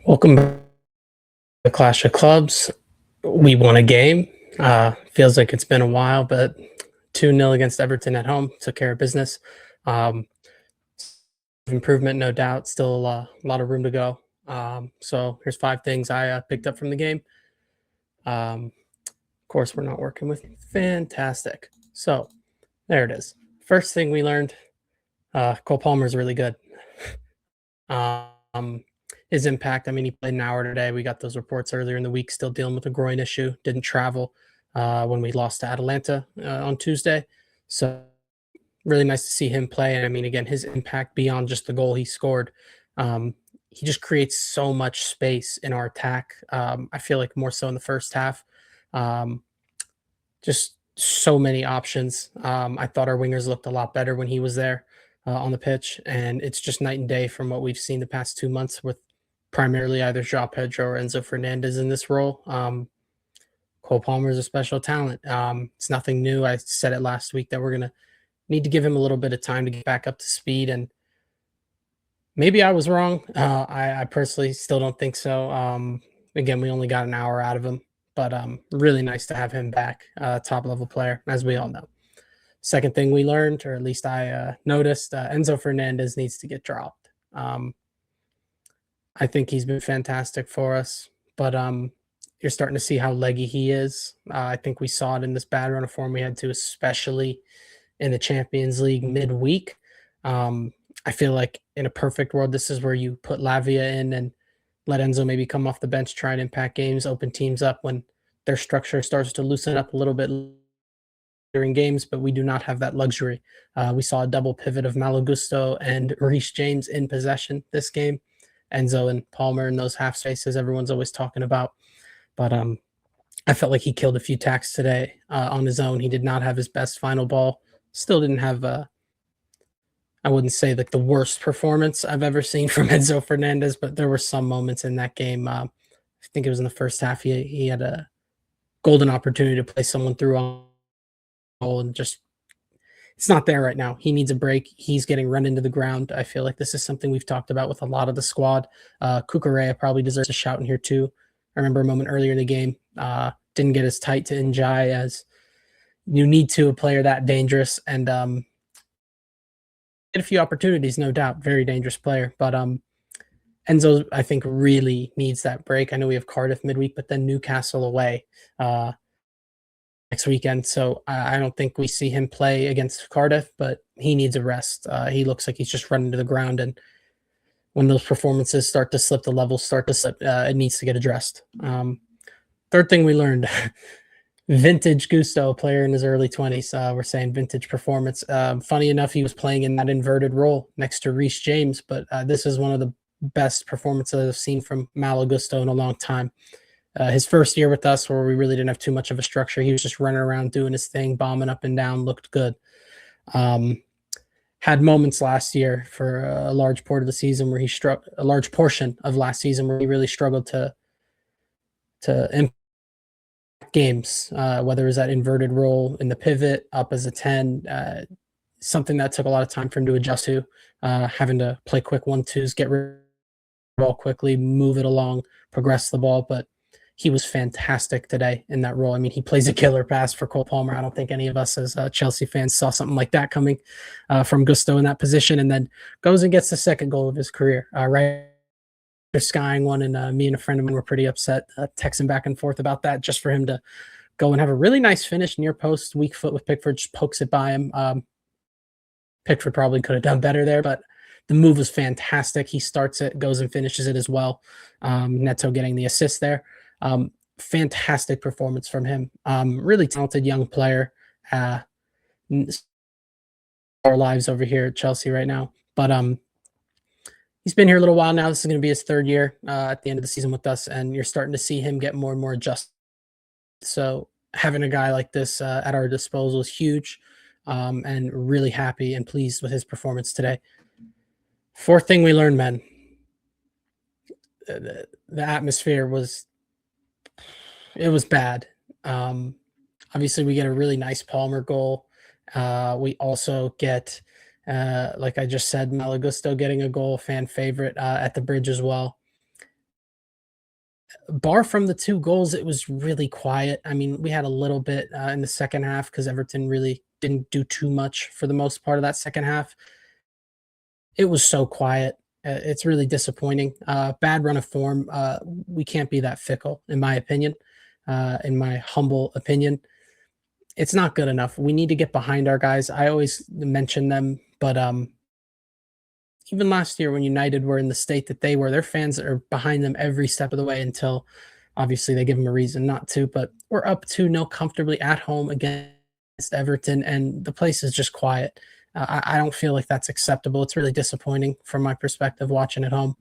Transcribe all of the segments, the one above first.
Welcome to the Clash of Clubs. We won a game. Feels like it's been a while, but 2-0 against Everton at home. Took care of business. Um, Improvement, no doubt. Still a lot of room to go. So here's 5 things I picked up from the game. Of course, we're not working with fantastic. So there it is. First thing we learned, Cole Palmer is really good. Um, his impact, I mean, he played an hour today. We got those reports earlier in the week, still dealing with a groin issue. Didn't travel when we lost to Atalanta on Tuesday. So really nice to see him play. And I mean, again, his impact beyond just the goal he scored, um, he just creates so much space in our attack. I feel like more so in the first half. Um, just so many options. I thought our wingers looked a lot better when he was there on the pitch, and it's just night and day from what we've seen the past 2 months with primarily either João Pedro or Enzo Fernandez in this role. Cole Palmer is a special talent. It's nothing new. I said it last week that we're going to need to give him a little bit of time to get back up to speed, and maybe I was wrong. I personally still don't think so. Again, we only got an hour out of him, but really nice to have him back, top level player, as we all know. Second thing we learned, or at least I noticed, Enzo Fernandez needs to get dropped. I think he's been fantastic for us, but you're starting to see how leggy he is. I think we saw it in this bad run of form we had to, especially in the Champions League midweek. I feel like in a perfect world, this is where you put Lavia in and let Enzo maybe come off the bench, try and impact games, open teams up when their structure starts to loosen up a little bit during games, but we do not have that luxury. We saw a double pivot of Malo Gusto and Reece James in possession this game. Enzo and Palmer in those half spaces everyone's always talking about. But I felt like he killed a few tacks today on his own. He did not have his best final ball. Still didn't have I wouldn't say like the worst performance I've ever seen from Enzo Fernandez, but there were some moments in that game. I think it was in the first half. He had a golden opportunity to play someone through on goal and just it's not there right now. He needs a break. He's getting run into the ground. I feel like this is something we've talked about with a lot of the squad. Cucurella probably deserves a shout in here too. I remember a moment earlier in the game, didn't get as tight to Njai as you need to a player that dangerous, and get a few opportunities, no doubt. Very dangerous player, but Enzo, I think, really needs that break. I know we have Cardiff midweek, but then Newcastle away next weekend. So I don't think we see him play against Cardiff, but he needs a rest. He looks like he's just running to the ground, and when those performances start to slip, the levels start to slip, it needs to get addressed. Third thing we learned. Vintage Gusto, player in his early 20s. We're saying vintage performance. Funny enough, he was playing in that inverted role next to Reece James, but this is one of the best performances I've seen from Malo Gusto in a long time. His first year with us, where we really didn't have too much of a structure, he was just running around doing his thing, bombing up and down, looked good. Had moments last year for a large part of the season where he struck a large portion of last season where he really struggled to impact games, whether it was that inverted role in the pivot, up as a 10, something that took a lot of time for him to adjust to, having to play quick 1-2s, get rid of the ball quickly, move it along, progress the ball. But he was fantastic today in that role. I mean, he plays a killer pass for Cole Palmer. I don't think any of us as Chelsea fans saw something like that coming from Gusto in that position, and then goes and gets the second goal of his career, right skying one, and me and a friend of mine were pretty upset, texting back and forth about that, just for him to go and have a really nice finish near post, weak foot with Pickford, just pokes it by him. Pickford probably could have done better there, but the move was fantastic. He starts it, goes and finishes it as well. Neto getting the assist there. Fantastic performance from him. Really talented young player. Our lives over here at Chelsea right now, but he's been here a little while now. This is going to be his third year at the end of the season with us, and you're starting to see him get more and more adjusted. So having a guy like this at our disposal is huge, and really happy and pleased with his performance today. Fourth thing we learned, man, the atmosphere was bad. Obviously, we get a really nice Palmer goal. We also get, like I just said, Malo Gusto getting a goal, fan favorite at the bridge as well. bar from the 2 goals, it was really quiet. I mean, we had a little bit, in the second half because Everton really didn't do too much for the most part of that second half. It was so quiet. It's really disappointing. Bad run of form. We can't be that fickle, in my opinion, in my humble opinion. It's not good enough. We need to get behind our guys. I always mention them, but even last year when United were in the state that they were, their fans are behind them every step of the way until obviously they give them a reason not to. But we're up 2-0 comfortably at home against Everton, and the place is just quiet. I don't feel like that's acceptable. It's really disappointing from my perspective watching at home.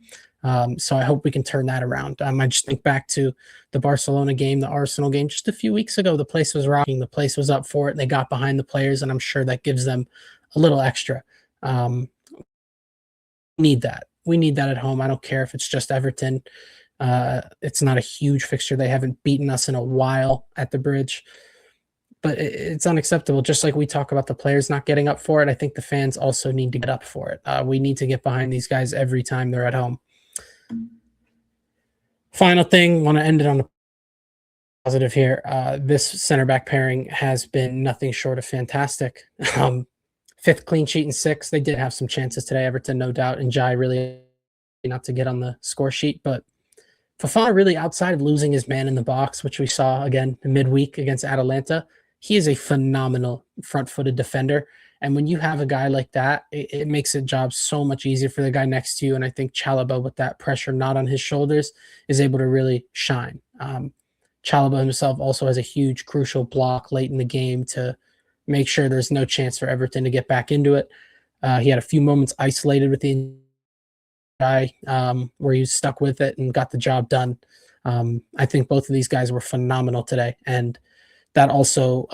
So I hope we can turn that around. I just think back to the Barcelona game, the Arsenal game just a few weeks ago. The place was rocking. The place was up for it. They got behind the players, and I'm sure that gives them a little extra. Um, need that. We need that at home. I don't care if it's just Everton. It's not a huge fixture. They haven't beaten us in a while at the Bridge, but it's unacceptable. Just like we talk about the players not getting up for it, I think the fans also need to get up for it. We need to get behind these guys every time they're at home. Final thing, want to end it on a positive here. This center back pairing has been nothing short of fantastic. Fifth clean sheet in 6. They did have some chances today, Everton, no doubt, and Jai really not to get on the score sheet, but Fofana really, outside of losing his man in the box, which we saw again midweek against Atalanta, he is a phenomenal front-footed defender. And when you have a guy like that, it makes the job so much easier for the guy next to you. And I think Chalobah, with that pressure not on his shoulders, is able to really shine. Chalobah himself also has a huge, crucial block late in the game to make sure there's no chance for Everton to get back into it. He had a few moments isolated with the guy where he was stuck with it and got the job done. I think both of these guys were phenomenal today. And that also,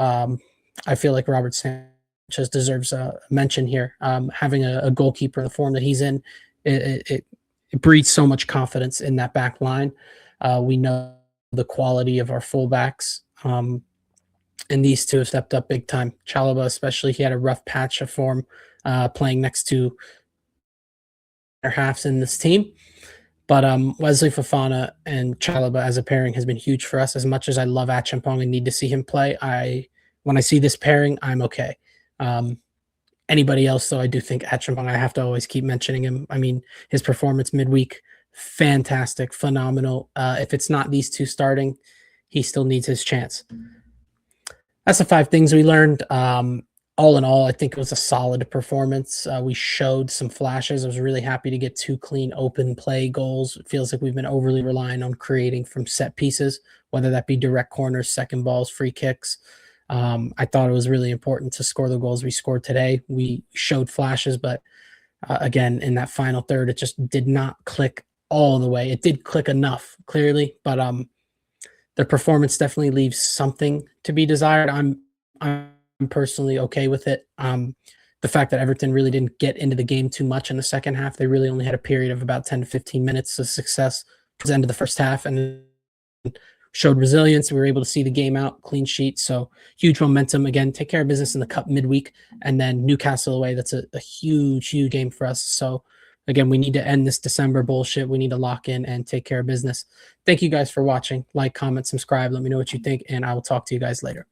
I feel like Robert Sanchez deserves a mention here. Having a goalkeeper in the form that he's in, it breeds so much confidence in that back line. We know the quality of our fullbacks. And these two have stepped up big time. Chalobah, especially, he had a rough patch of form playing next to their halves in this team. But Wesley Fofana and Chalobah as a pairing has been huge for us. As much as I love Achampong and need to see him play, when I see this pairing, I'm okay. Anybody else, though, I do think Achampong, I have to always keep mentioning him. I mean, his performance midweek, fantastic, phenomenal. If it's not these two starting, he still needs his chance. That's the 5 things we learned. All in all, I think it was a solid performance. We showed some flashes. I was really happy to get 2 clean open play goals. It feels like we've been overly relying on creating from set pieces, whether that be direct corners, second balls, free kicks. I thought it was really important to score the goals we scored today. We showed flashes, but again, in that final third, it just did not click all the way. It did click enough, clearly, but their performance definitely leaves something to be desired. I'm personally okay with it. The fact that Everton really didn't get into the game too much in the second half, they really only had a period of about 10 to 15 minutes of success towards the end of the first half, and showed resilience. We were able to see the game out, clean sheet. So huge momentum. Again, take care of business in the cup midweek, and then Newcastle away. That's a huge, huge game for us. So again, we need to end this December bullshit. We need to lock in and take care of business. Thank you guys for watching. Like, comment, subscribe. Let me know what you think, and I will talk to you guys later.